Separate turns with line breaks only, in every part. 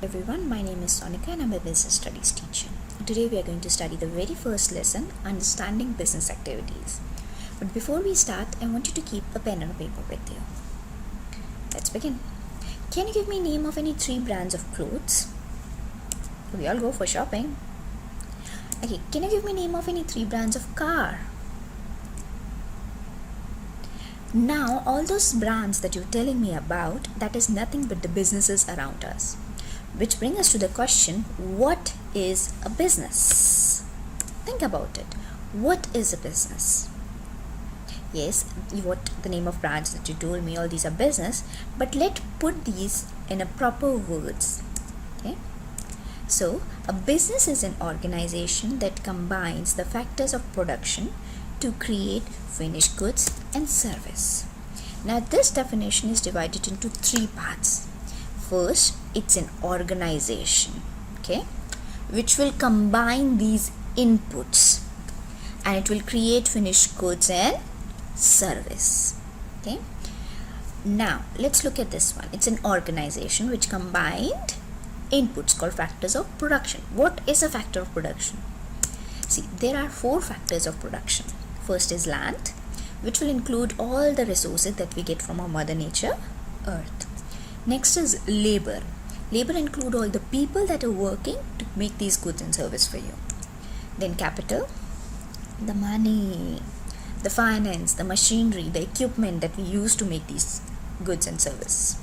Everyone, my name is Sonika and I'm a business studies teacher. Today we are going to study the very first lesson, understanding business activities. But before we start, I want you to keep a pen and a paper with you. Let's begin. Can you give me name of any 3 brands of clothes? We all go for shopping. Okay, can you give me name of any 3 brands of car? Now, all those brands that you're telling me about, that is nothing but the businesses around us. Which brings us to the question, what is a business? Think about it. What is a business? Yes, what the name of brands that you told me, all these are business, but let's put these in a proper words. Okay? So, a business is an organization that combines the factors of production to create finished goods and service. Now, this definition is divided into 3 parts. First, it's an organization, okay, which will combine these inputs and it will create finished goods and service. Okay. Now, let's look at this one. It's an organization which combined inputs called factors of production. What is a factor of production? See, there are 4 factors of production. First is land, which will include all the resources that we get from our mother nature, earth. Next is labor. Labor include all the people that are working to make these goods and service for you. Then capital, the money, the finance, the machinery, the equipment that we use to make these goods and service.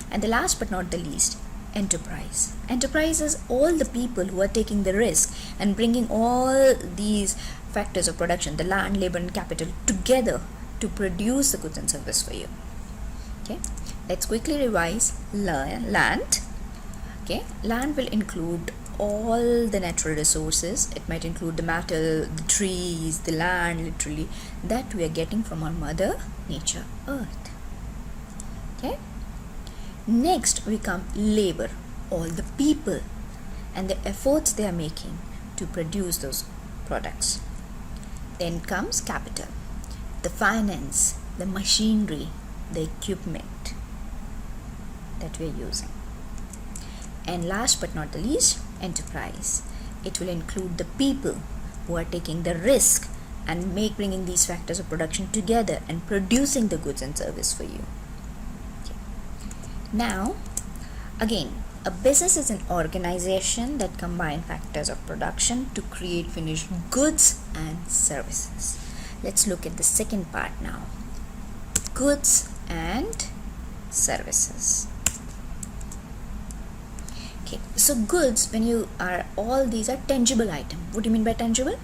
And the last but not the least, enterprise. Enterprise is all the people who are taking the risk and bringing all these factors of production, the land, labor and capital together to produce the goods and service for you. Okay. Let's quickly revise land. Okay, land will include all the natural resources. It might include the metal, the trees, the land, literally, that we are getting from our mother nature, earth. Okay. Next, we come labor, all the people and the efforts they are making to produce those products. Then comes capital, the finance, the machinery, the equipment that we are using. And last but not the least, enterprise. It will include the people who are taking the risk and bringing these factors of production together and producing the goods and service for you. Okay. Now, again, a business is an organization that combines factors of production to create finished goods and services. Let's look at the second part now. Goods and services. Okay, so goods, when you are, all these are tangible items. What do you mean by tangible?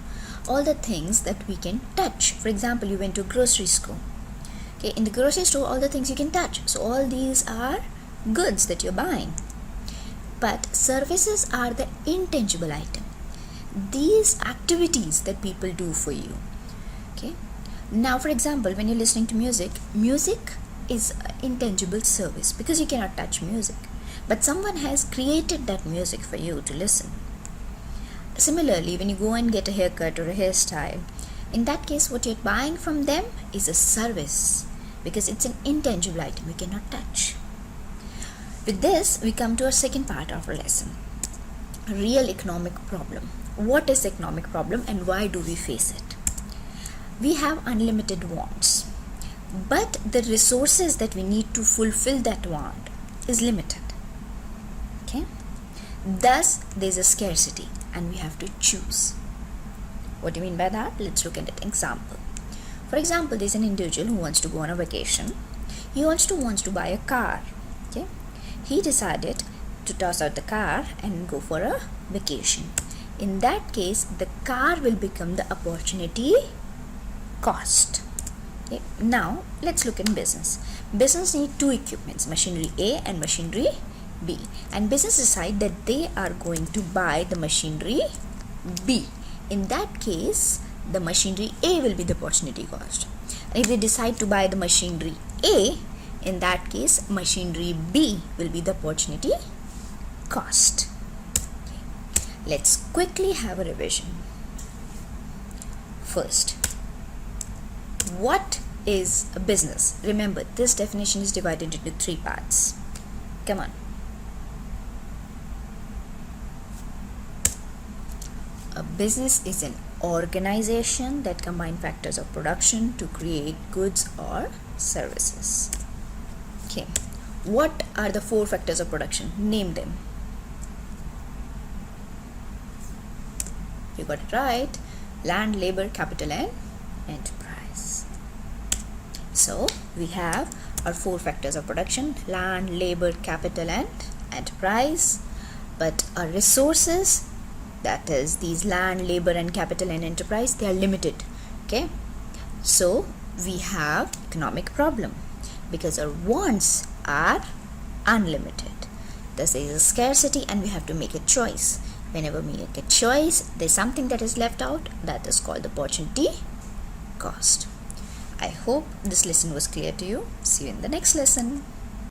All the things that we can touch. For example, you went to a grocery store. Okay, in the grocery store, all the things you can touch. So all these are goods that you're buying. But services are the intangible item. These activities that people do for you. Okay. Now, for example, when you're listening to music, music is an intangible service because you cannot touch music. But someone has created that music for you to listen. Similarly, when you go and get a haircut or a hairstyle, in that case, what you're buying from them is a service because it's an intangible item you cannot touch. With this, we come to our second part of our lesson. Real economic problem. What is the economic problem and why do we face it? We have unlimited wants, but the resources that we need to fulfill that want is limited. Okay? Thus, there's a scarcity and we have to choose. What do you mean by that? Let's look at an example. For example, there's an individual who wants to go on a vacation. He also wants to buy a car. Okay? He decided to toss out the car and go for a vacation. In that case, the car will become the opportunity cost. Okay. Now, let's look at business. Business need 2 equipments, machinery A and machinery B. And business decide that they are going to buy the machinery B. In that case, the machinery A will be the opportunity cost. And if they decide to buy the machinery A, in that case, machinery B will be the opportunity cost. Okay. Let's quickly have a revision. First, what is a business? Remember, this definition is divided into 3 parts. Come on. A business is an organization that combines factors of production to create goods or services. Okay, what are the 4 factors of production? Name them. You got it right. Land, labor, capital, and enterprise. So we have our 4 factors of production: land, labor, capital, and enterprise. But our resources, that is these land, labor, and capital and enterprise, they are limited. Okay, so we have economic problem because our wants are unlimited. Thus there is a scarcity and we have to make a choice. Whenever we make a choice, there's something that is left out, that is called the opportunity cost. I hope this lesson was clear to you. See you in the next lesson.